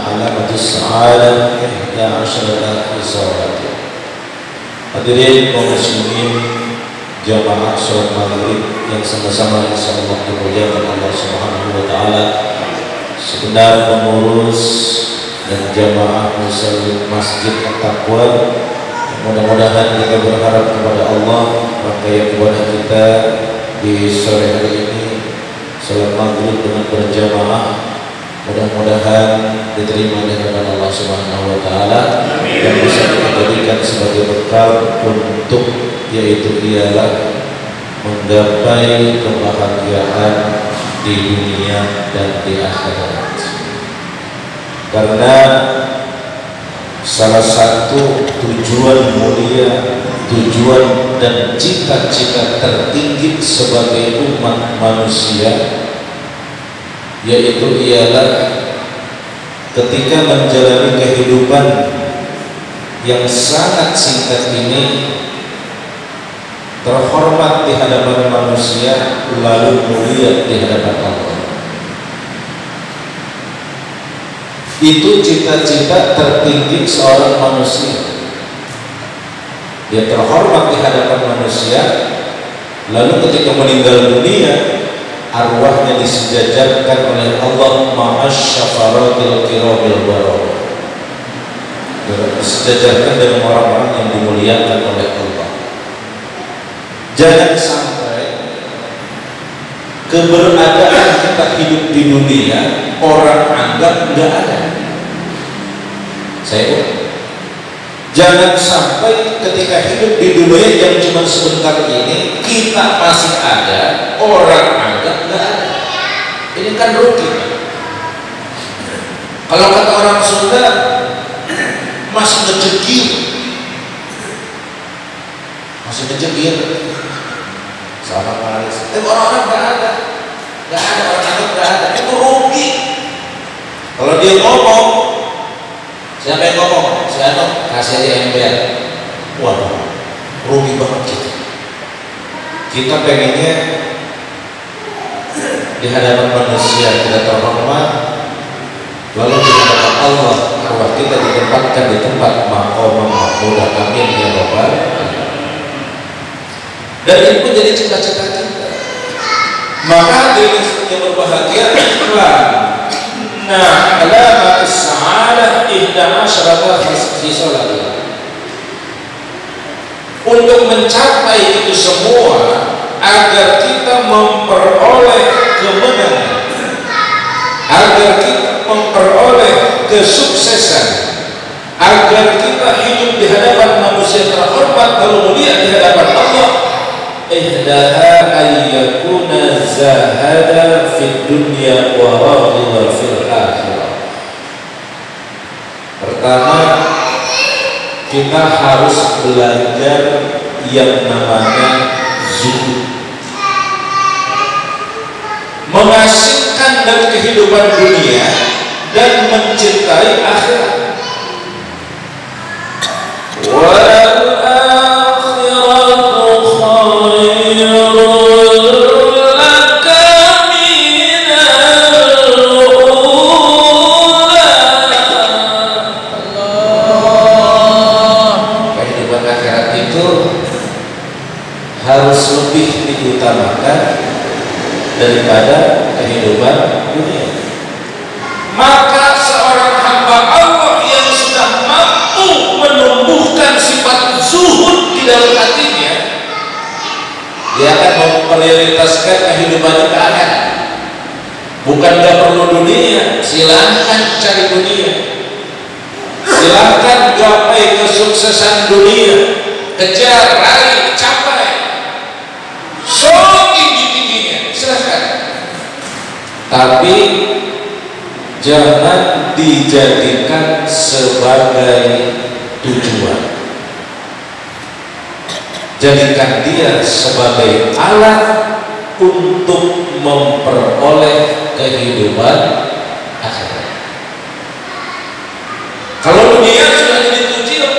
alamatus sa'adah ihda asyarata khisalat. Hadirin kaum muslimin jamaah salat maghrib yang sama-sama insyaallah dimuliakan Allah Subhanahu wa taala, segenap pengurus dan jamaah muslim Masjid At-Taqwa, mudah-mudahan kita berharap kepada Allah rangkaian ibadah kita di sore hari ini salat maghrib dengan berjamaah mudah-mudahan diterima di hadapan Allah Subhanahu wa taala dan bisa kita jadikan sebagai bekal untuk yaitu ialah menggapai kebahagiaan di dunia dan di akhirat. Karena salah satu tujuan mulia, tujuan dan cita-cita tertinggi sebagai umat manusia yaitu ialah ketika menjalani kehidupan yang sangat singkat ini terhormat di hadapan manusia lalu mulia di hadapan Allah. Itu cita-cita tertinggi seorang manusia. Dia terhormat di hadapan manusia, lalu ketika meninggal dunia arwahnya disejajarkan oleh Allah ma'asyafaratil kiramil barara, disejajarkan dengan orang-orang yang dimuliakan oleh Allah. Jangan sampai keberadaan kita hidup di dunia orang anggap nggak ada. Jangan sampai ketika hidup di dunia yang cuma sebentar ini kita masih ada, orang anggap nggak ada. Ini kan rugi. Kalau kata orang Sunda masih ngejegir, sama Paris. Orang-orang nggak ada orang anggap nggak ada. Itu rugi. Kalau dia ngomong, siapa yang ngomong? Siapa? Kasih aja ember. Waduh, rugi banget kita. Kita pengennya di hadapan manusia kita terhormat, lalu di hadapan Allah arwah kita ditempatkan di tempat maqam mahmudah. Amin ya rabbal alamin. Dan itu menjadi cita-cita kita. Maka diri yang berbahagia adalah alamat sa'adah ihda asyarata khisalat. Untuk mencapai itu semua agar kita memperoleh kemenangan, agar kita memperoleh kesuksesan, agar kita hidup di hadapan manusia terhormat lalu mulia di hadapan Allah, ihdaha ayyakuna zahada fid dunya wa raghida fil akhirah. Pertama, kita harus belajar yang namanya zuhud, mengasingkan dari kehidupan dunia dan mencintai akhirat. Harus lebih diutamakan daripada kehidupan dunia. Maka seorang hamba Allah yang sudah mampu menumbuhkan sifat zuhud di dalam hatinya, dia akan memprioritaskan kehidupannya ke akhirat. Bukan gak perlu dunia, silahkan cari dunia, silahkan gapai kesuksesan dunia, kejar, raih, capai tinggi-tingginya, silahkan. Tapi jangan dijadikan sebagai tujuan. Jadikan dia sebagai alat untuk memperoleh kehidupan akhirat. Kalau dunia sudah jadi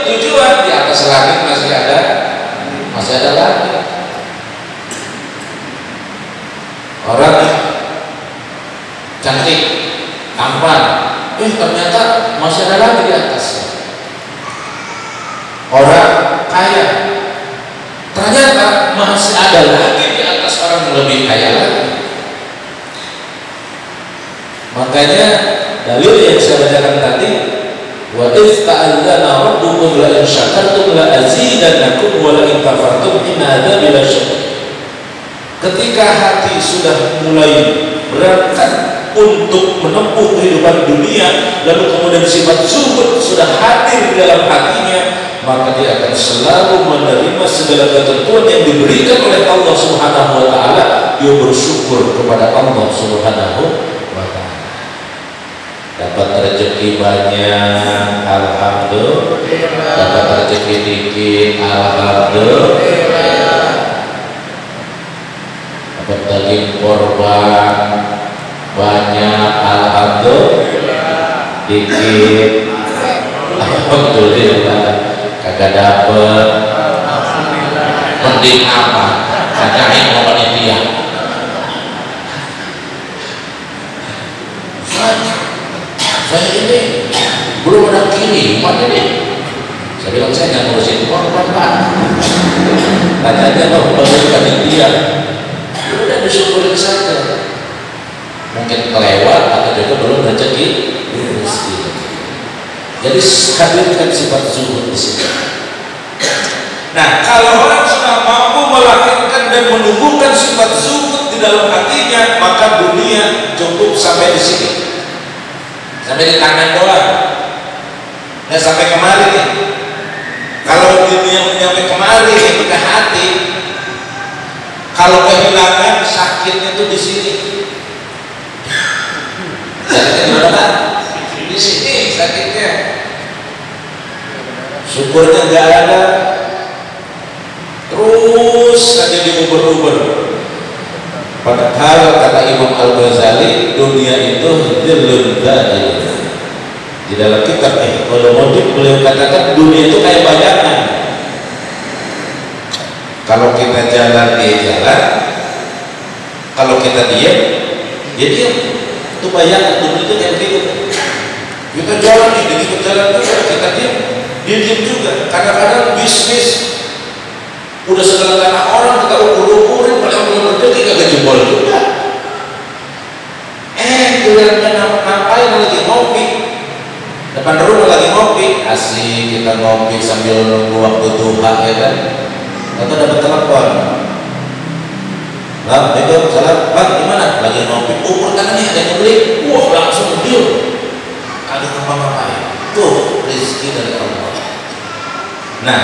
tujuan, di atas langit masih ada langit. Orang cantik, tampan, ternyata masih ada lagi di atasnya. Orang kaya, ternyata masih ada lagi di atas orang yang lebih kaya lagi. Makanya dalil yang saya bacakan tadi, wa idz ta'adzana rabbukum la in syakartum la azidannakum wa la in kafartum inna adzabi lasyadid. Ketika hati sudah mulai berangkat untuk menempuh kehidupan dunia, lalu kemudian sifat zuhud sudah hadir di dalam hatinya, maka dia akan selalu menerima segala ketentuan yang diberikan oleh Allah Subhanahu wa taala. Dia bersyukur kepada Allah Subhanahu wa taala. Dapat rezeki banyak, alhamdulillah. Dapat rezeki dikit, alhamdulillah. Dapat daging korban banyak, alhamdulillah. Dikit, alhamdulillah. Kagak dapet, alhamdulillah. Mending apa? Kagain mau panitia. Saya ini belum ada kiriman ini. Saya bilang saya nggak ngurusin korban Pak. Tanyanya mau bagi panitia. Udah disyukurin saja. Mungkin kelewat atau juga belum rezeki. Jadi hadirkan sifat zuhud di sini. Nah, kalau orang sudah mampu melahirkan dan menumbuhkan sifat zuhud di dalam hatinya, maka dunia cukup sampai di sini, sampai di tangan doang, nggak sampai kemari nih. Kalau dunia sampai kemari nih ke hati, kalau kehilangan sakitnya tuh di sini. Sakitnya di mana? Di sini sakitnya. Syukurnya nggak ada, terus saja diuber-uber. Padahal kata Imam Al-Ghazali, dunia itu dhillun dha'il. Di dalam kitab Ihqul beliau katakan dunia itu kayak bayangan. Kalau kita jalan dia jalan, kalau kita diam dia diam. Itu bayangan, dunia itu kayak begitu. Kita jalan nih, kita jalan juga, kita diam, dia diam juga. Kadang-kadang bisnis udah segala tanah orang kita ukur-ukurin, pada belum rezeki kagak jebol juga. Kalian ngapain lagi ngopi depan rumah, lagi ngopi, asik kita ngopi sambil nunggu waktu duha, ya kan? Atau dapat telepon, Bang, Bego, salam, Bang, gimana? Lagi ngopi, ukur tangannya ada yang beli, wah langsung deal. Ada ngapa-ngapain? Tuh rezeki dari Allah. Nah,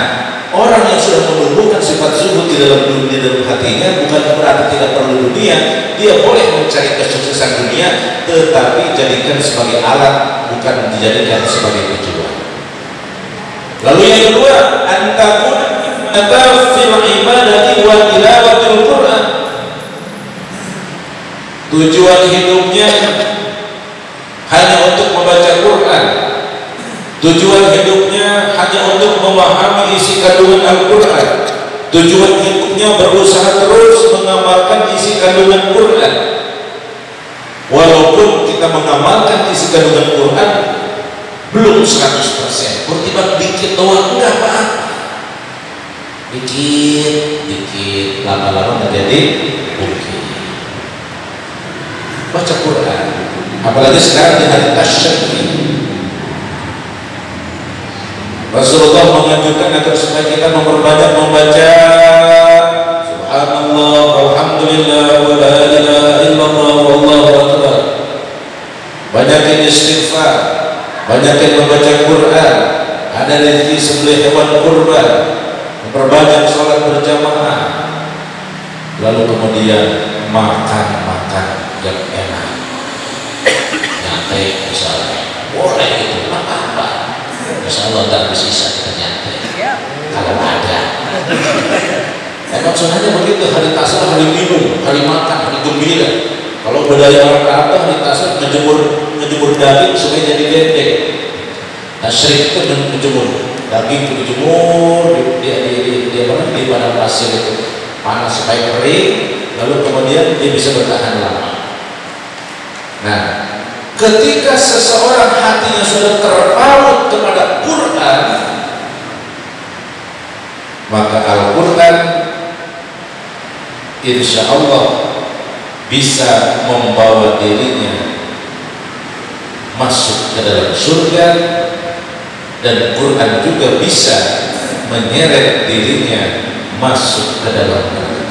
orang yang sudah menumbuhkan sifat zuhud di dalam hatinya, bukan berarti tidak perlu dunia. Dia boleh mencari kesuksesan dunia, tetapi jadikan sebagai alat, bukan dijadikan sebagai tujuan. Lalu yang kedua, antakun fil ibadati wa tilawatil Quran. Tujuan hidupnya hanya untuk membaca Quran. Tujuan hidupnya hanya untuk memahami isi kandungan Al-Quran. Tujuan hidupnya berusaha terus mengamalkan isi kandungan Quran. Walaupun kita mengamalkan isi kandungan Quran belum 100%, bertimbang dikit doang, enggak apa-apa. Dikit, lama-lama menjadi bukit. Baca Quran, apalagi sekarang di hari tasyrik. Rasulullah menganjurkan agar supaya kita memperbanyak membaca Subhanallah, Alhamdulillah, wa la ilaha illallah, wallahu akbar. Banyakin istighfar, banyakin membaca Quran, ada rezeki sembelih hewan kurban, memperbanyak sholat berjamaah, lalu kemudian makan yang enak, nyantai misalnya, boleh itu, apa-apa. Insya Allah tak bersisa kita nyantai kalau ada. Emang sunnahnya begitu, hari tasawuf, hari minum, hari makan, hari gembira. Kalau budaya orang Arab, hari tasawuf ngejemur daging supaya jadi dendeng. Tasyrik itu menjemur daging, dijemur di padang pasir itu panas supaya kering, lalu kemudian dia bisa bertahan lama. Nah, Ketika seseorang hatinya sudah terpaut kepada Quran, maka Al-Quran insya Allah bisa membawa dirinya masuk ke dalam surga, dan Quran juga bisa menyeret dirinya masuk ke dalam neraka.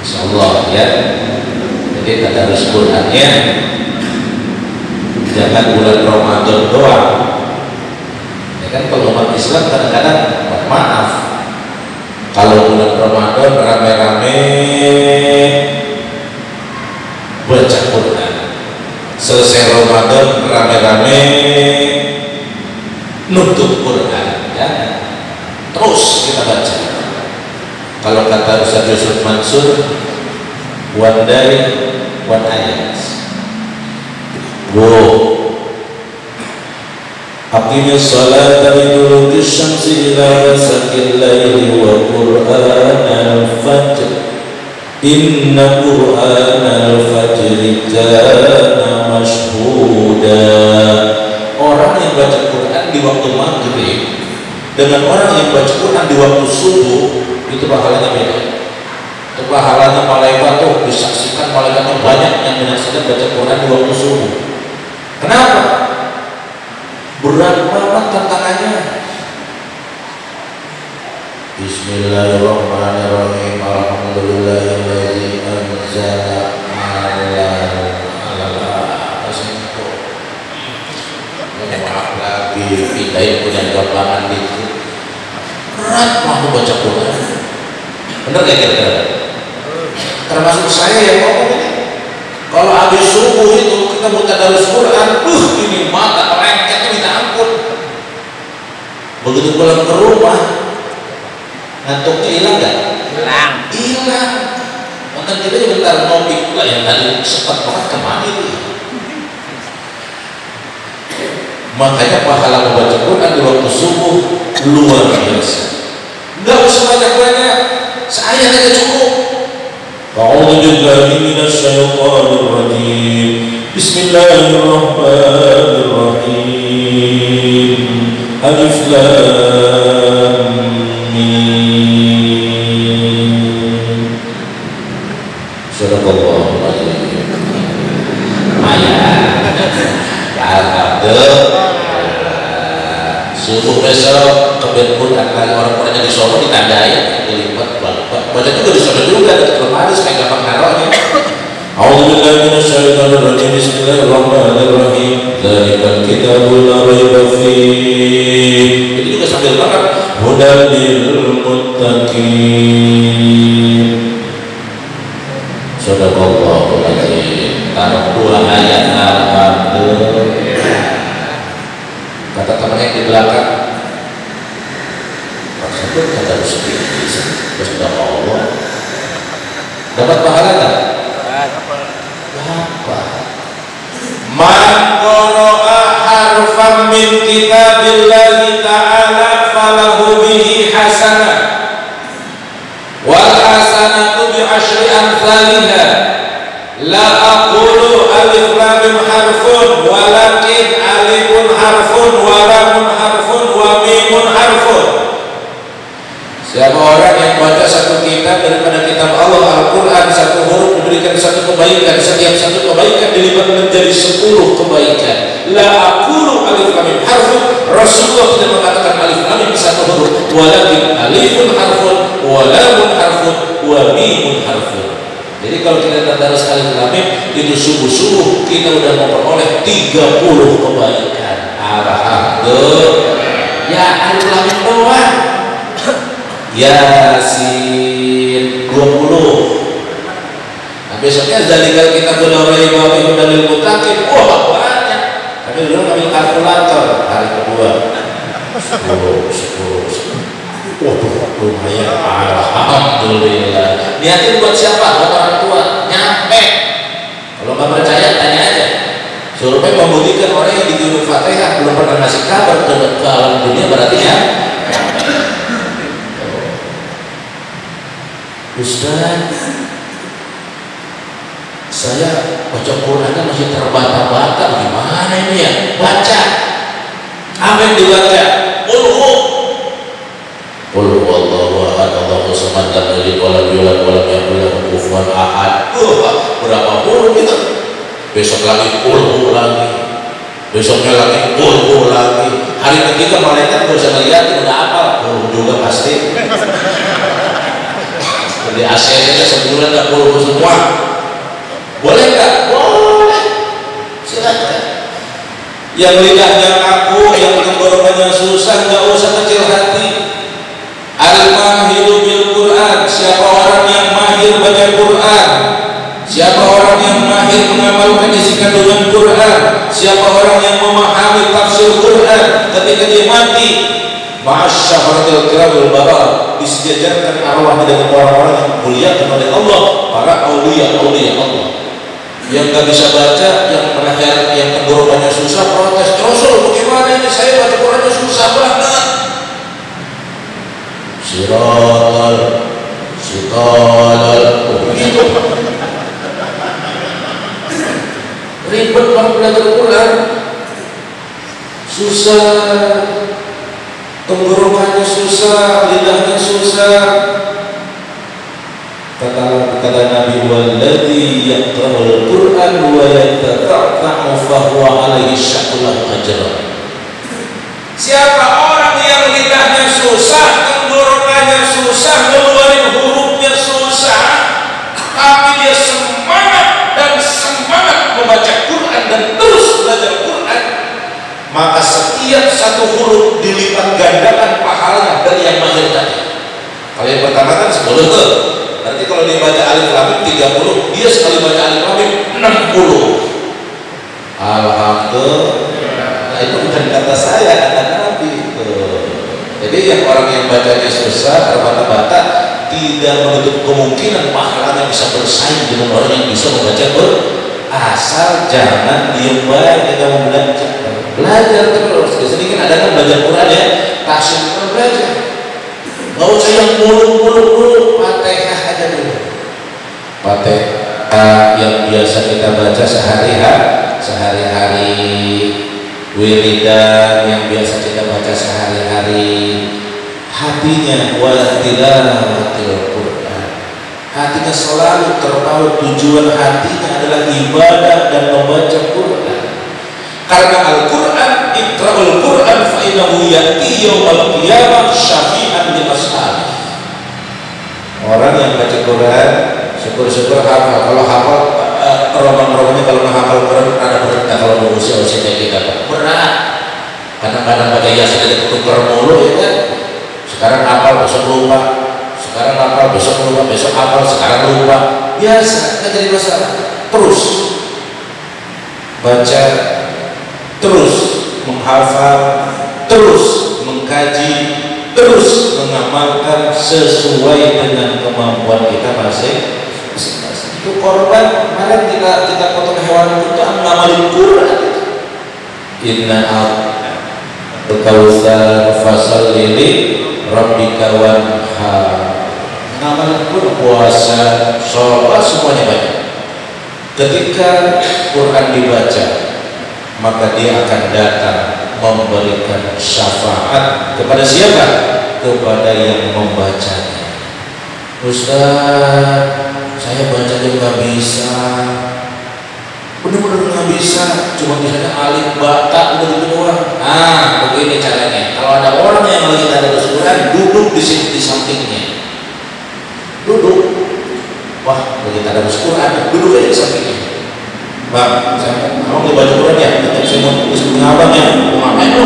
Insya Allah ya. Jadi tadarus Qurannya jangan bulan Ramadan doang. Ya kan, kalau umat Islam kadang-kadang maaf, kalau bulan Ramadan rame-rame baca Quran, selesai Ramadan rame-rame nutup Quran, ya. Terus kita baca. Kalau kata Ustaz Yusuf Mansur, one day, one ayat. Aqimis salata liduluki syamsi ila ghasaqil laili wa qur'anal fajr inna qur'anal fajri kana mashhuda. Orang yang baca Quran di waktu maghrib dengan orang yang baca Quran di waktu subuh itu pahalanya beda. Itu pahalanya malaikat tuh disaksikan, malaikatnya banyak yang menyaksikan baca Quran di waktu subuh. Kenapa? Berat banget tantangannya. Bismillahirrahmanirrahim. Alhamdulillahilladzi anzala maaf lagi pindahin punya gambaran dikit. Berat mau baca Quran. Bener gak kira-kira? Termasuk saya yang ngomong ini. Kalau habis subuh itu kita mau tadarus Quran, ini mata merengketnya minta ampun. Begitu pulang ke rumah, ngantuknya hilang gak? Hilang. Maka kita bentar ngopi pula yang tadi sempat banget kemana itu. Makanya pahala membaca Quran di waktu subuh luar biasa. Gak usah banyak-banyak, seayat aja cukup. A'udzu billahi minasy syaithanir rajim. Bismillahirrahmanirrahim. Alif lam mim. Sadaqallahul azim. Alhamdulillah. Subuh besok ke Quran lagi, orang-orangnya di Solo ditandai, dilipat baca juga di Solo juga, dekat lemari supaya gampang naruhnya. A'udzubillahi minasyaitonir rajim. Bismillahirrahmanirrahim. Dzalikal kitabul la raiba fihi. Itu juga sambil makan. Hudal lil muttaqin. Sadaqallahul azim. Taruh dua ayat alhamdulillah. Kata temannya di belakang, maksudnya kata Rasulullah, terus Allah dapat pahala nggak? Dapat. Man qara'a harfan min kitabillahi ta'ala falahu bihi hasanah wal hasanatu bi asyri amsalha. La aqulu alif lam mim harfun walakin alifun harfun wa lamun harfun wa mimun harfun. Siapa orang yang baca satu kitab daripada kitab Allah Al-Quran, satu huruf diberikan satu kebaikan, setiap satu kebaikan dilipat menjadi 10 kebaikan. La aqulu alif lam mim harfun, Rasulullah tidak mengatakan alif lam mim satu huruf, walakin alifun harfun wa lamun harfun wa mimun harfun. Jadi kalau kita tadarus alif lam mim itu subuh-subuh kita udah memperoleh 30 kebaikan. Alhamdulillah. Ya alif lam mim doang. Yasin 20. Nah besoknya zalikal kitabul la raiba fihi hudal lil muttaqin. Wah banyak. Tapi dulu ngambil kalkulator hari kedua. 10. Waduh, lumayan. Alhamdulillah. Niatin buat siapa? Buat orang tua. Nyampe. Kalau nggak percaya tanya aja. Survei membuktikan orang yang ditiru Fatihah belum pernah ngasih kabar ke alam dunia, berarti ya. Ustaz, Saya baca Qurannya masih terbata-bata, gimana ini ya? Baca apa yang dibaca? Qul huwallahu ahad Allahu samad lam yalid wa lam yulad wa lam yakul lahu kufuwan ahad. Berapa huruf itu? Besok lagi qul lagi, besoknya lagi qul lagi. Hari ketiga malaikat gak usah ngeliat, udah apa qul juga pasti. Jadi ACC-nya sebulan gak qul semua. Boleh nggak? Boleh, silakan. Yang lidahnya kaku, yang tenggorokannya susah, nggak usah kecil hati. Al-mahiru bil Quran, siapa orang yang mahir baca Quran, siapa orang yang mahir mengamalkan isi kandungan Quran, siapa orang yang memahami tafsir Quran, ketika dia mati ma'asyafaratil kiramil barah, disejajarkan arwahnya dengan orang-orang yang mulia kepada Allah, para aulia Allah. Yang gak bisa baca, yang menahir, yang tenggorokannya susah, protes, Rasul bagaimana ini, saya baca Qurannya susah banget. Sirotol begitu. Ribet banget belajar Quran, susah, tenggorokannya susah, lidahnya susah. Kata Nabi, walladzi yaqra'ul Qur'an wa yatata'u fahuwa alaihi syaqullah ajran. Siapa orang yang lidahnya susah, tenggorokannya susah, ngeluarin hurufnya susah, tapi dia semangat membaca Quran dan terus belajar Quran, maka setiap satu huruf dilipat gandakan pahalanya dari yang mahir tadi. Kalau yang pertama kan 10 tuh. Berarti kalau dia baca alif lam mim 30, dia sekali baca alif lam mim 60. Alhamdulillah. Nah, itu bukan kata saya, kata Nabi. Jadi yang orang yang bacanya susah, terbata-bata, tidak menutup kemungkinan pahalanya bisa bersaing dengan orang yang bisa membaca Quran. Asal jangan diem baik, kita mau belajar terus. Di sini kan ada kan belajar Quran ya, tasik terus belajar. Nggak usah yang mulu, Fatihah aja dulu. Fatihah yang biasa kita baca sehari-hari, wiridan yang biasa kita baca sehari-hari, hatinya wa tilawatil Quran. Hatinya selalu terpaut, tujuan hatinya adalah ibadah dan membaca Quran. Karena Al-Quran, iqra'ul Quran fa innahu ya'ti yaumal qiyamah syafi'an li ashabi. Orang yang baca Quran syukur-syukur hafal. Kalau hafal roman-romannya, kalau menghafal Quran ada berat. Kalau mau usia-usia kayak kita berat. Kadang-kadang baca Yasin aja ketukar mulu ya kan. Sekarang hafal besok lupa, sekarang hafal besok lupa, besok hafal sekarang lupa. Biasa, nggak jadi masalah. Terus baca, terus menghafal, terus mengkaji, terus mengamalkan sesuai dengan kemampuan kita masing-masing. Itu korban kemarin kita potong hewan itu ngamalin Quran. Inna al-kautsar fasholli li rabbika wanhar. Ngamalin Quran, puasa, sholat, semuanya banyak. Ketika Quran dibaca, maka dia akan datang memberikan syafaat kepada siapa? Kepada yang membacanya. Ustaz, saya bacanya nggak bisa, benar-benar nggak bisa, cuma misalnya alif bata udah gitu doang. Nah, begini caranya. Kalau ada orang yang lagi tadarus Quran, duduk di sini di sampingnya, duduk. Wah, lagi tadarus Quran, duduk aja di sampingnya. Bang, saya mau baca Quran ya, saya mau tulis bunga abang ya, mau ngapain lo?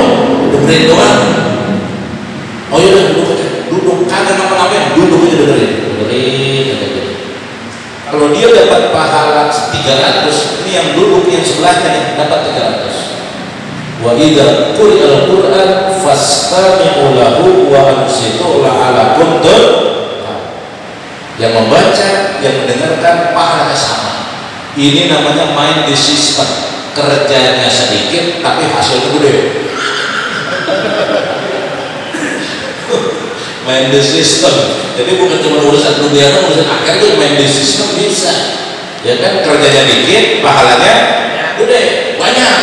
Dengerin doang. Oh yaudah, duduk aja, duduk, kagak ngapa-ngapain, duduk aja dengerin. Kalau dia dapat pahala 300, ini yang duduk yang sebelahnya nih, dapat 300. Wa idza quri'al Qur'an fastami'u lahu wa ansitu la'alakum turhamun. Yang membaca, yang mendengarkan pahalanya sama. Ini namanya main di sistem, kerjanya sedikit tapi hasilnya gede. Main di sistem, jadi bukan cuma urusan dunia, urusan akhir itu main di sistem bisa. Ya kan, kerjanya dikit, pahalanya gede, banyak.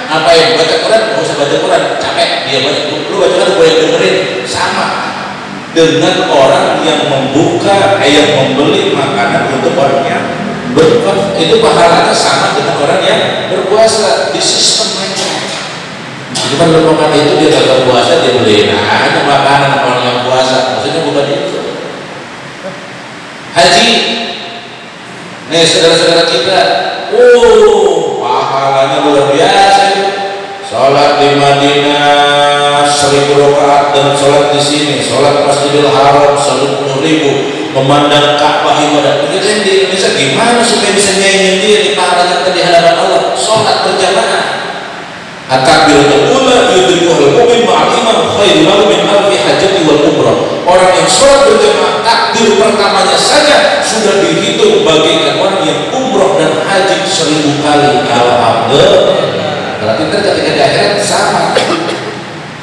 Apa yang baca Quran, nggak usah baca Quran, capek dia baca. Lu baca Quran, gue yang dengerin. Sama dengan orang yang membuka, yang membeli makanan untuk orang yang berpuasa, itu pahalanya sama dengan orang yang berpuasa. Di sistem aja. Cuma lu makan itu dia kagak puasa, dia beliin aja makanan orang yang puasa. Maksudnya bukan itu. Haji, nih saudara-saudara kita, pahalanya luar biasa itu. Sholat di Madinah 1000 rakaat dan sholat di sini, sholat Masjidil Haram 10.000, memandang Ka'bah ibadah. Begitu yang di Indonesia gimana supaya bisa nyanyi diri pahalanya di hadapan Allah? Sholat berjamaah. At-takbiratul ula yudrikuhul mu'min ma'al imam khairul lahu min alfi hajati wal umrah. Orang yang sholat berjamaah takbir pertamanya saja sudah dihitung bagikan orang yang umroh dan haji 1000 kali. Alhamdulillah. Berarti ketika di akhirat sama.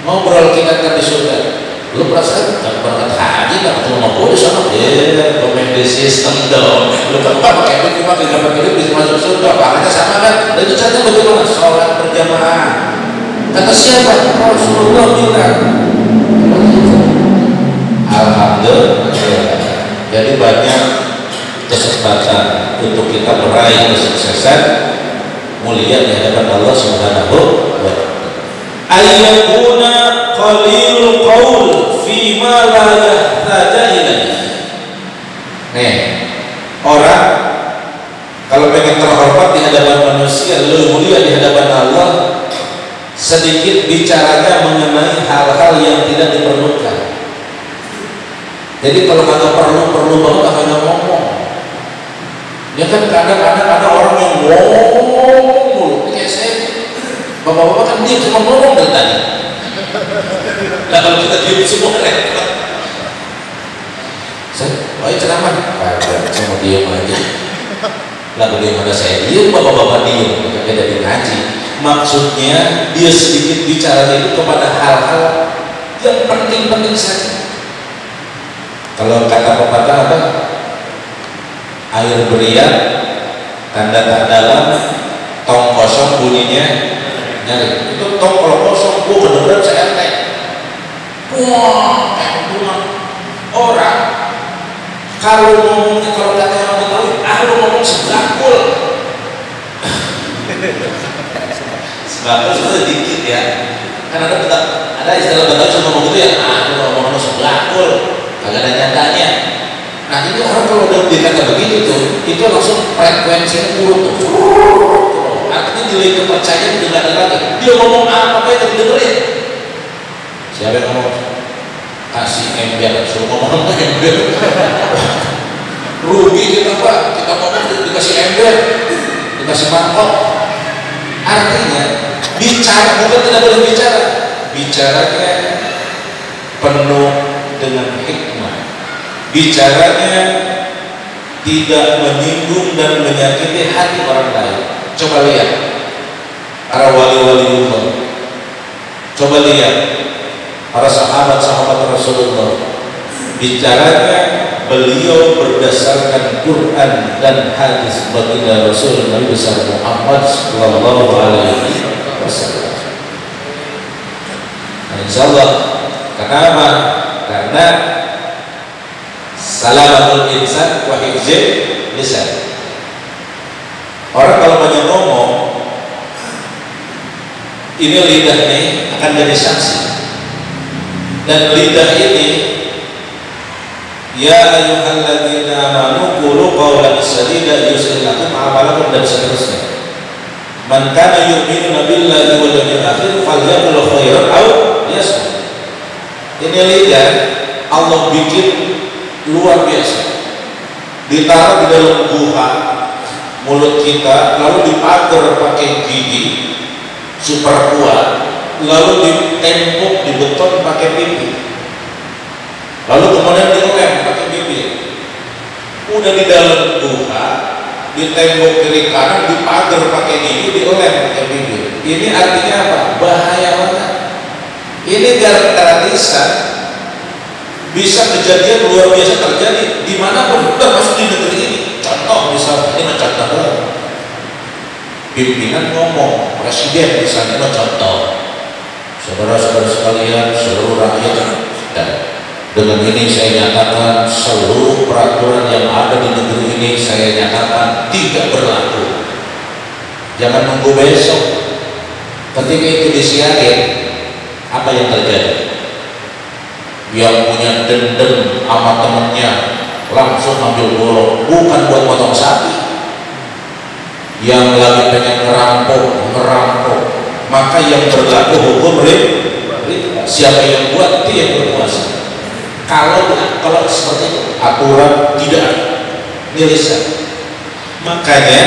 Ngobrol kita di surga. Lu perasaan kalau berangkat haji nggak ketemu sama gue sama dia, komen di sistem dong. Lu kan pakai itu cuma tidak pakai itu bisa masuk surga. Pahalanya sama kan? Dan itu saja bagaimana sholat berjamaah. Kata siapa? Rasulullah bilang. Alhamdulillah. Jadi banyak kesempatan untuk kita meraih kesuksesan mulia di hadapan Allah Subhanahu wa ta'ala. Ayyakuna qalilul qaul fi ma la yahtaja ilaihi. Nih, orang kalau pengen terhormat di hadapan manusia, lebih mulia di hadapan Allah, sedikit bicaranya mengenai hal-hal yang tidak diperlukan. Jadi kalau kagak perlu banget kagak ngomong. Ya kan kadang-kadang ada orang yang ngomong, kayak saya. Bapak-bapak kan dia cuma ngomong dari tadi. Nah kalau kita diam semua repot. Saya ceramah, saya mau diam aja. Lalu bagaimana saya diam, bapak-bapak diam, kita dari ngaji. Maksudnya dia sedikit bicara itu kepada hal-hal yang penting-penting saja. Kalau kata pepatah apa? Air beriak, tanda tak dalam, tong kosong bunyinya nyari. Itu tong kalau kosong, gua kedengeran CRT. Wah, kayak hubungan orang. Kalau ngomongnya, kalau kata orang Betawi, lu ngomong sebakul. Sebakul sebenarnya dikit ya. Kan ada istilah Betawi sama ngomong gitu ya. Lu ngomong sebakul, kagak ada nyatanya. Nah ini orang kalau udah dikata begitu tuh, itu langsung frekuensinya turun tuh. Artinya nilai kepercayaan udah nggak ada lagi. Dia ngomong apa yang didengerin. Siapa yang ngomong? Kasih ember, suruh ngomong ember. Rugi kita Pak, kita ngomong dikasih ember, dikasih mangkok. Artinya bicara bukan tidak boleh bicara, bicaranya penuh dengan hikmah. Bicaranya tidak menyinggung dan menyakiti hati orang lain. Coba lihat para wali-wali Allah. Coba lihat para sahabat-sahabat Rasulullah. Bicaranya beliau berdasarkan Quran dan hadis baginda Rasul Nabi besar Muhammad sallallahu alaihi wasallam. Nah, insyaallah kenapa? Karena salamatul insan wa hifzil lisan. Orang kalau banyak ngomong, ini lidah nih akan jadi saksi. Dan lidah ini, ya ayyuhalladzina amanu qulu qawlan sadida yuslih lakum a'malakum dan seterusnya. Man kana yu'minu billahi wal yawmil akhir falyaqul khairan aw liyasmut. Ini lidah Allah bikin luar biasa, ditaruh di dalam guha mulut kita, lalu dipagar pakai gigi super kuat, lalu ditembok di beton pakai pipi, lalu kemudian dilem pakai bibir. Udah di dalam guha, ditembok kiri kanan, dipagar pakai gigi, dilem pakai bibir. Ini artinya apa? Bahaya banget. Ini gara-gara lisan bisa kejadian luar biasa terjadi dimanapun, termasuk di negeri ini. Contoh contoh misalnya, ini mah contoh doang. Pimpinan ngomong, presiden misalnya mah contoh. Saudara-saudara sekalian, seluruh rakyat, dan dengan ini saya nyatakan seluruh peraturan yang ada di negeri ini saya nyatakan tidak berlaku. Jangan nunggu besok. Ketika itu disiarin, apa yang terjadi? Yang punya dendam sama temennya langsung ambil golok, bukan buat potong sapi. Yang lagi pengen ngerampok, maka yang berlaku hukum riba. Siapa yang buat itu yang berkuasa. Kalau seperti itu aturan tidak ada, lisan. Makanya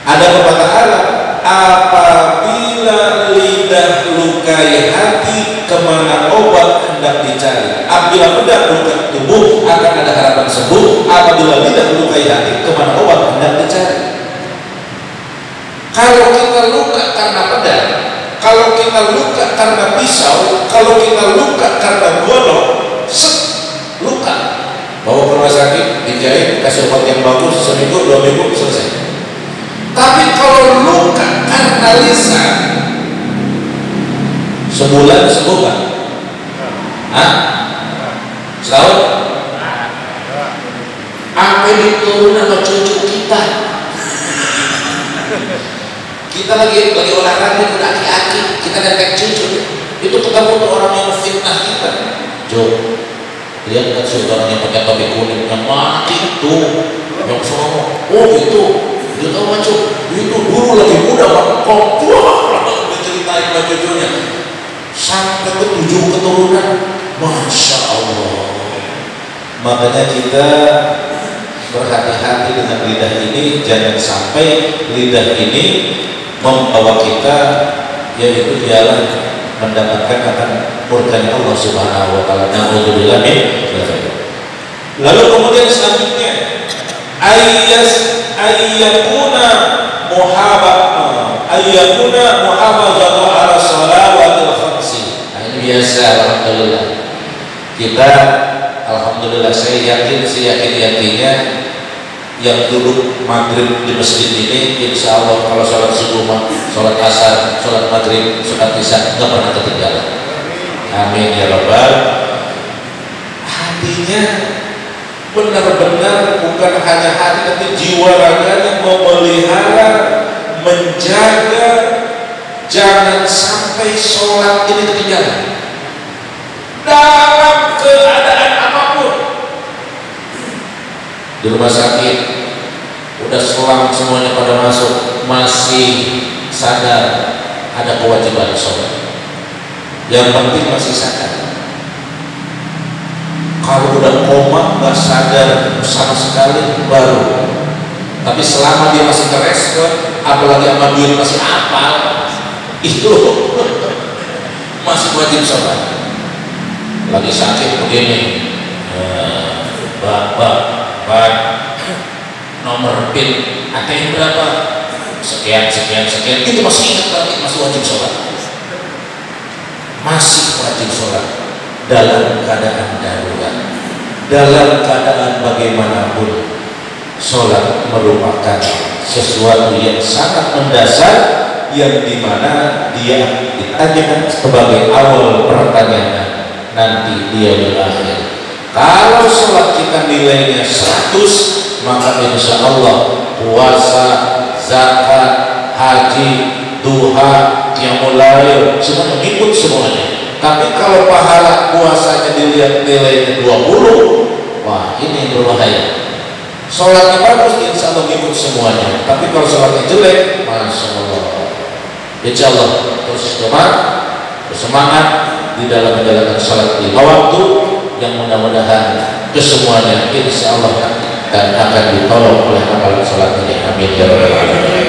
ada pepatah Arab, apabila lidah lukai hati, kemana obat hendak dicari. Apabila bedak lukai tubuh, akan ada harapan sembuh. Apabila lidah lukai hati, kemana obat hendak dicari. Kalau kita luka karena pedang, kalau kita luka karena pisau, kalau kita luka karena golok, luka, bawa ke rumah sakit, dijahit, kasih obat yang bagus, seminggu, 2 minggu, selesai. Tapi kalau luka karena lisan, sebulan sembuh kan? Hah? Setahun? Apa diturun sama cucu kita? Kita lagi olahraga ke aki-aki, kita detek cucu, itu ketemu tuh orang yang fitnah kita. Jo, lihat kan saudara yang pakai topi kuning, yang mati itu, yang sono, oh itu, dia tahu macam itu dulu lagi muda bangkok, wah, diceritain sama cucunya, sampai ke 7 keturunan, masya Allah. Makanya kita berhati-hati dengan lidah ini, jangan sampai lidah ini membawa kita yaitu jalan mendapatkan akan murkanya Allah Subhanahu wa taala. Na'udzubillah min dzalik. Lalu kemudian selanjutnya ayyakuna muhafazatu ala shalawatil khamsi. Nah, ini biasa, alhamdulillah. Kita alhamdulillah, saya yakin-yakinnya yang duduk maghrib di masjid ini, insya Allah kalau sholat subuh, sholat asar, sholat maghrib, sholat isya nggak pernah ketinggalan. Amin ya rabbal. Hatinya benar-benar bukan hanya hati, tapi jiwa raganya memelihara, menjaga, jangan sampai sholat ini ketinggalan dalam keadaan apapun. Di rumah sakit udah selang semuanya pada masuk, masih sadar ada kewajiban sholat. Yang penting masih sadar. Kalau udah koma nggak sadar sama sekali baru. Tapi selama dia masih terespon, apalagi sama duit masih apal, itu masih wajib sholat. Lagi sakit begini, Pak, nomor PIN ATM berapa? Sekian, itu masih ingat lagi, masih wajib sholat. Masih wajib sholat dalam keadaan darurat, dalam keadaan bagaimanapun. Sholat merupakan sesuatu yang sangat mendasar, yang dimana dia ditanyakan sebagai awal pertanyaan nanti dia berakhir. Kalau sholat kita nilainya 100, maka insya Allah puasa, zakat, haji, duha, qiyamul lail, semuanya ikut semuanya. Tapi kalau pahala puasanya dilihat nilainya 20, wah ini berbahaya. Sholatnya bagus, insya Allah ikut semuanya. Tapi kalau sholatnya jelek, masya Allah, insya Allah terus bersemangat di dalam menjalankan sholat 5 waktu, yang mudah-mudahan kesemuanya insya Allah dan akan ditolong oleh amalan sholat ini. Amin ya rabbal alamin.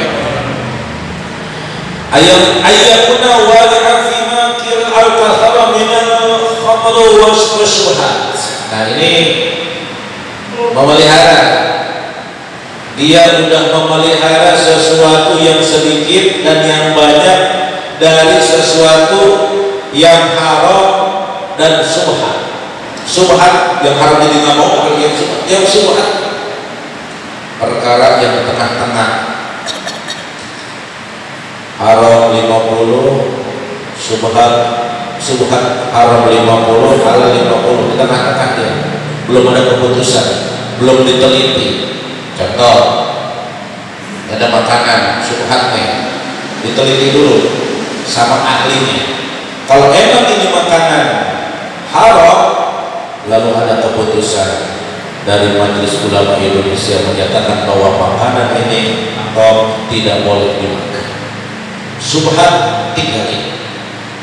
Ayyakuna wali'a fi makil al-kathara minal khamr wa syubhat. Nah, ini memelihara, dia sudah memelihara sesuatu yang sedikit dan yang banyak dari sesuatu yang haram dan subhat. Subhat yang haram jadi nggak mau, yang subhat perkara yang tengah-tengah, haram 50, subhat haram 50, halal 50, di tengah-tengah dia, belum ada keputusan, belum diteliti. Contoh, ada makanan subhatnya, diteliti dulu sama ahlinya. Kalau emang ini makanan haram, lalu ada keputusan dari Majelis Ulama Indonesia menyatakan bahwa makanan ini tidak boleh dimakan. Subhat tinggalin.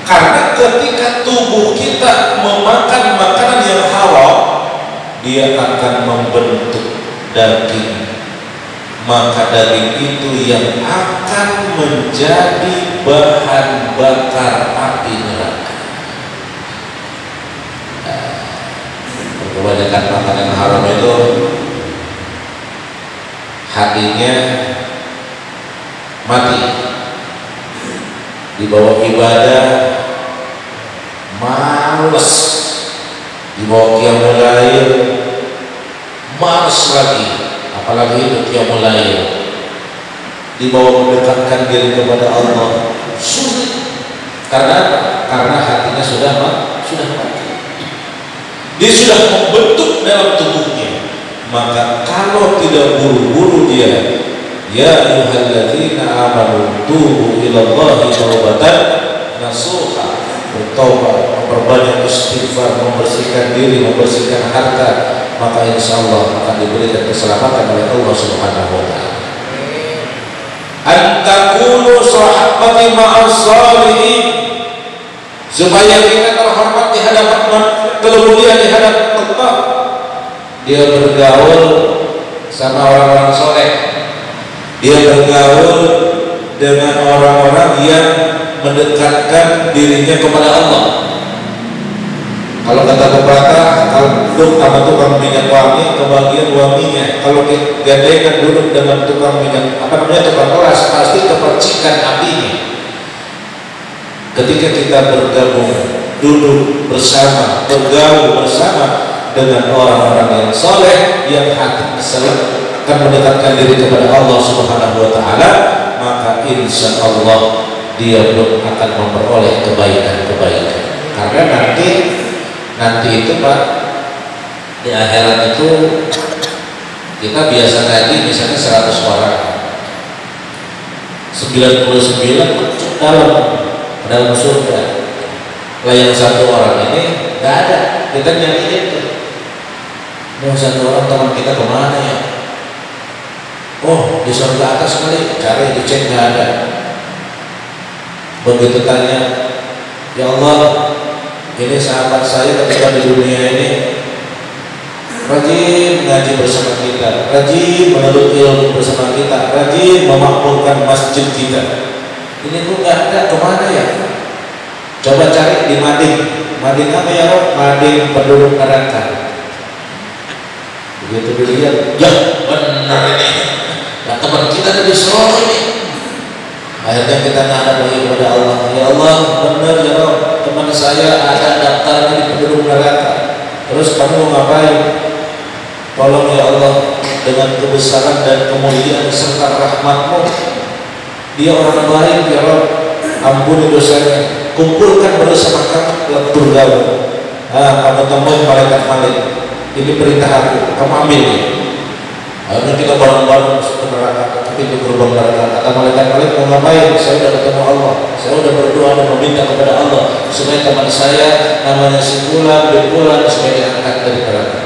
Karena ketika tubuh kita memakan makanan yang haram, dia akan membentuk daging. Maka daging itu yang akan menjadi bahan bakar api neraka. Kebanyakan makanan haram itu hatinya mati, dibawa ibadah males, dibawa qiyamul lail males lagi, apalagi itu qiyamul lail, dibawa mendekatkan diri kepada Allah sulit. Karena apa? Karena hatinya sudah mati. Dia sudah membentuk dalam tubuhnya. Maka kalau tidak buru-buru dia, ya ayyuhalladzina amanu tubu ilallahi taubatan nasuha, bertobat, memperbanyak istighfar, membersihkan diri, membersihkan harta, maka insya Allah akan diberikan keselamatan oleh Allah Subhanahu wa ta'ala. Antakunu sahabati ma'as salihin, supaya kita terhormat di hadapan, termulia di hadapan Allah. Dia bergaul sama orang-orang soleh, dia bergaul dengan orang-orang yang mendekatkan dirinya kepada Allah. Kalau kata pepatah, kalau duduk sama tukang minyak wangi, kebagian wanginya. Kalau gandengan duduk dengan tukang minyak, tukang kelas, pasti kepercikan apinya. Ketika kita bergabung, duduk bersama, bergaul bersama dengan orang-orang yang soleh, yang hati akan mendekatkan diri kepada Allah Subhanahu wa ta'ala, maka insya Allah dia pun akan memperoleh kebaikan-kebaikan. Karena nanti itu Pak, di akhirat itu kita biasa ngaji misalnya 100 orang, 99 masuk dalam surga. Lah yang satu orang ini nggak ada, kita nyariin tuh. Yang satu orang teman kita kemana ya? Oh, di surga atas kali, cari dicek nggak ada. Begitu tanya, ya Allah, ini sahabat saya ketika di dunia ini rajin ngaji bersama kita, rajin menuntut ilmu bersama kita, rajin memakmurkan masjid kita. Ini tuh nggak ada, kemana ya? Coba cari di Mading. Mading apa ya Rob? Mading penduduk neraka. Begitu dilihat, ya benar ini. Nah teman kita ada di Solo ini. Akhirnya kita ngadap lagi kepada Allah. Ya Allah, benar ya Rob, teman saya ada daftarnya di penduduk neraka. Terus kamu mau ngapain? Tolong ya Allah, dengan kebesaran dan kemuliaan serta rahmat-Mu, dia orang baik ya Rob, ampuni dosanya, kumpulkan bersama kamu dalam surgamu. Kamu temuin malaikat-malaikat, ini perintah aku, kamu ambil ya. Akhirnya kita bareng-bareng masuk ke neraka, ke pintu gerbang neraka. Kata malaikat-malaikat, mau ngapain? Saya sudah ketemu Allah, saya sudah berdoa dan meminta kepada Allah supaya teman saya namanya si Fulan bin Fulan supaya diangkat dari neraka.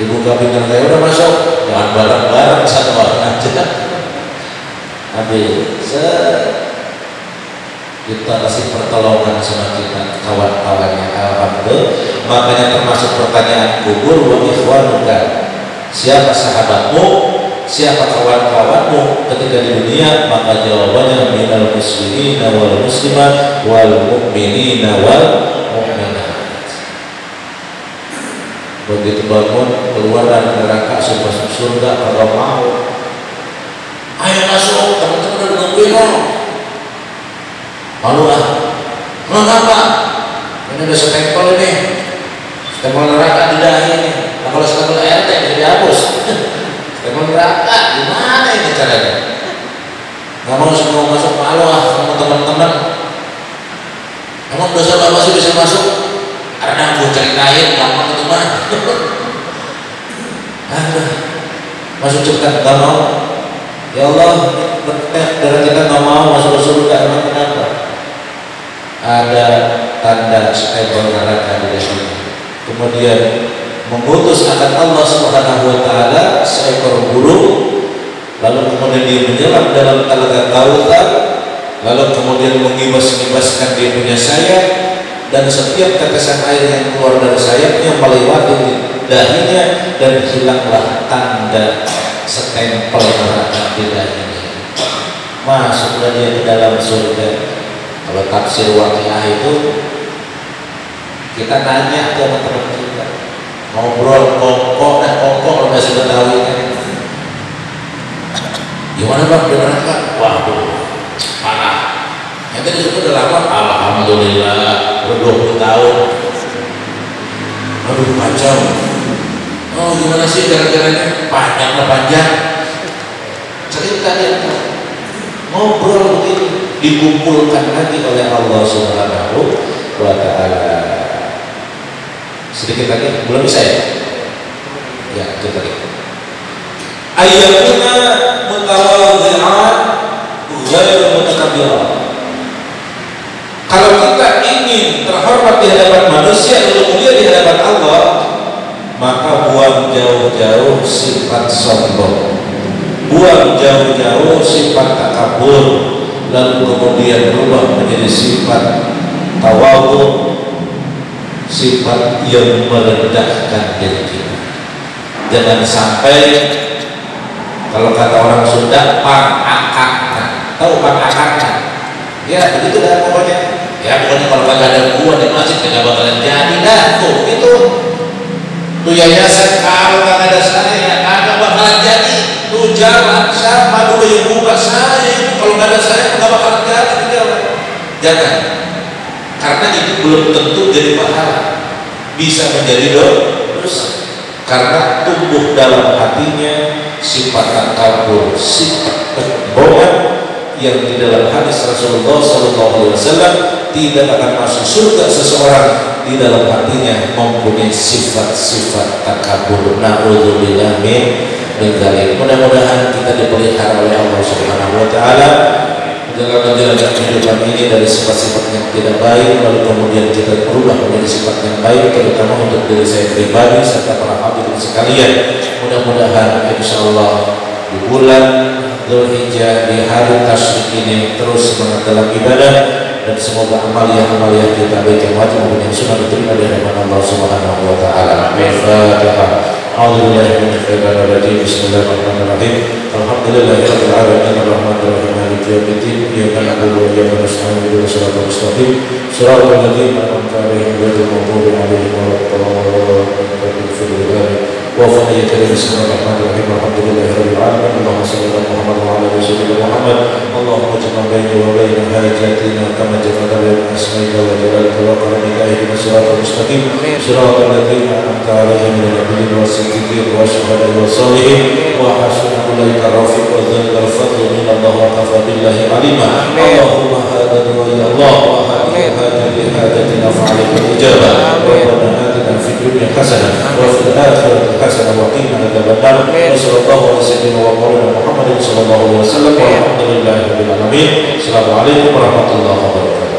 Dibuka pintu neraka, udah masuk, jangan bareng-bareng, satu orang aja. Ambil, kita kasih pertolongan sama kita, kawan-kawannya. Alhamdulillah. Makanya termasuk pertanyaan kubur, wa ikhwanuka, siapa sahabatmu, siapa kawan-kawanmu ketika di dunia? Maka jawabannya minal muslimina wal muslimat wal mu'minina wal mu'minat. Begitu bangun keluar dari neraka sudah masuk surga, kalau mau ayo masuk, teman-teman udah nungguin loh. Malu ah, kenapa? Ini udah setempel ini, setempel neraka di dahi ini. Nah, kalau setempel RT jadi dihapus. caranya. Nggak mau semua masuk malu sama teman-teman. Emang dosa bapak sih bisa masuk? Karena aku ceritain gampang itu mah. Masuk cepat nggak mau. Ya Allah, darah kita nggak mau masuk surga. Emang kenapa? Ada tanda seekor neraka di dalamnya. Kemudian mengutus akan Allah Subhanahu wa taala seekor burung, lalu kemudian dia menyelam dalam telaga Kautsar, lalu kemudian mengibas-ibaskan dia punya sayap, dan setiap tetesan air yang keluar dari sayapnya melewati dahinya, dan hilanglah tanda stempel neraka di dahinya. Masuklah dia ke dalam surga. Kalau tafsir Waqiah itu kita nanya ke teman-teman kita, ngobrol kongkong dan kongkong bahasa Betawi kan. Gimana bang di neraka? Waduh, parah. Yang di situ udah lama, alhamdulillah, udah 20 tahun. Aduh kacau. Oh gimana sih gara-garanya? Panjang. Cerita dia ngobrol begini, dikumpulkan lagi oleh Allah Subhanahu wa taala. Sedikit lagi, belum bisa ya? Ya, itu tadi. Ayyakuna mutawadhi'an ghairu mutakabbiran. Kalau kita ingin terhormat di hadapan manusia, lalu mulia di hadapan Allah, maka buang jauh-jauh sifat sombong, buang jauh-jauh sifat takabur, lalu kemudian berubah menjadi sifat tawadhu, sifat yang merendahkan diri kita. Jangan sampai, kalau kata orang Sunda, pangakakna. Tahu pangakakna? Ya begitu dah pokoknya. Ya pokoknya kalau kagak ada gua di masjid kagak bakalan jadi dah tuh gitu. Tuh yayasan kalau kagak ada saya ya kagak bakalan jadi. Tuh jalan siapa dulu yang buka saya, kalau nggak ada saya nggak bakalan jadi. Jangan. Karena itu belum tentu jadi pahala, bisa menjadi dosa. Karena tumbuh dalam hatinya sifat takabur, sifat kebohongan yang di dalam hadis Rasulullah SAW, tidak akan masuk surga seseorang di dalam hatinya mempunyai sifat-sifat takabur. Na'udzubillah min dzalik. Mudah-mudahan kita dipelihara oleh Allah Subhanahu wa taala dalam menjalankan kehidupan ini dari sifat-sifat yang tidak baik, lalu kemudian kita berubah menjadi sifat yang baik, terutama untuk diri saya pribadi serta para hadirin sekalian. Mudah-mudahan insyaallah di bulan Dzulhijjah, di hari tasyrik ini terus semangat dalam ibadah, dan semoga amaliyah kita baik yang wajib maupun yang sunnah diterima di hadapan Allah Subhanahu wa taala. Al-Fatihah. A'udzubillahi minasyaitonir rajim. Bismillahirrahmanirrahim. Alhamdulillahirabbil alamin arrahmanir rahim maliki yaumiddin. Iyyaka na'budu wa iyyaka nasta'in ihdinas siratal mustaqim. Shiratal ladzina an'amta 'alaihim ghairil maghdubi 'alaihim waladdallin. وفق يكرم بسم الله الرحمن الرحيم الحمد لله رب العالمين اللهم صل على محمد وعلى ال سيدنا محمد اللهم اجمع بيني وبين حاجاتنا كما جمعت بين اسمائك وجلالك وكرمك اهدنا الصراط المستقيم صراط الذين انعمت عليهم من النبيين والصديقين والشهداء والصالحين وحسن اولئك رفيقا ذلك الفضل من الله وكفى بالله عليما اللهم هذا دعاء الله وهذه حاجتنا فعليك الاجابه ربنا اتنا في الدنيا حسنه وفي الاخره حسنة وقنا عذاب النار وصلى الله على سيدنا ومولانا محمد صلى الله عليه وسلم والحمد لله رب العالمين. السلام عليكم ورحمة الله وبركاته.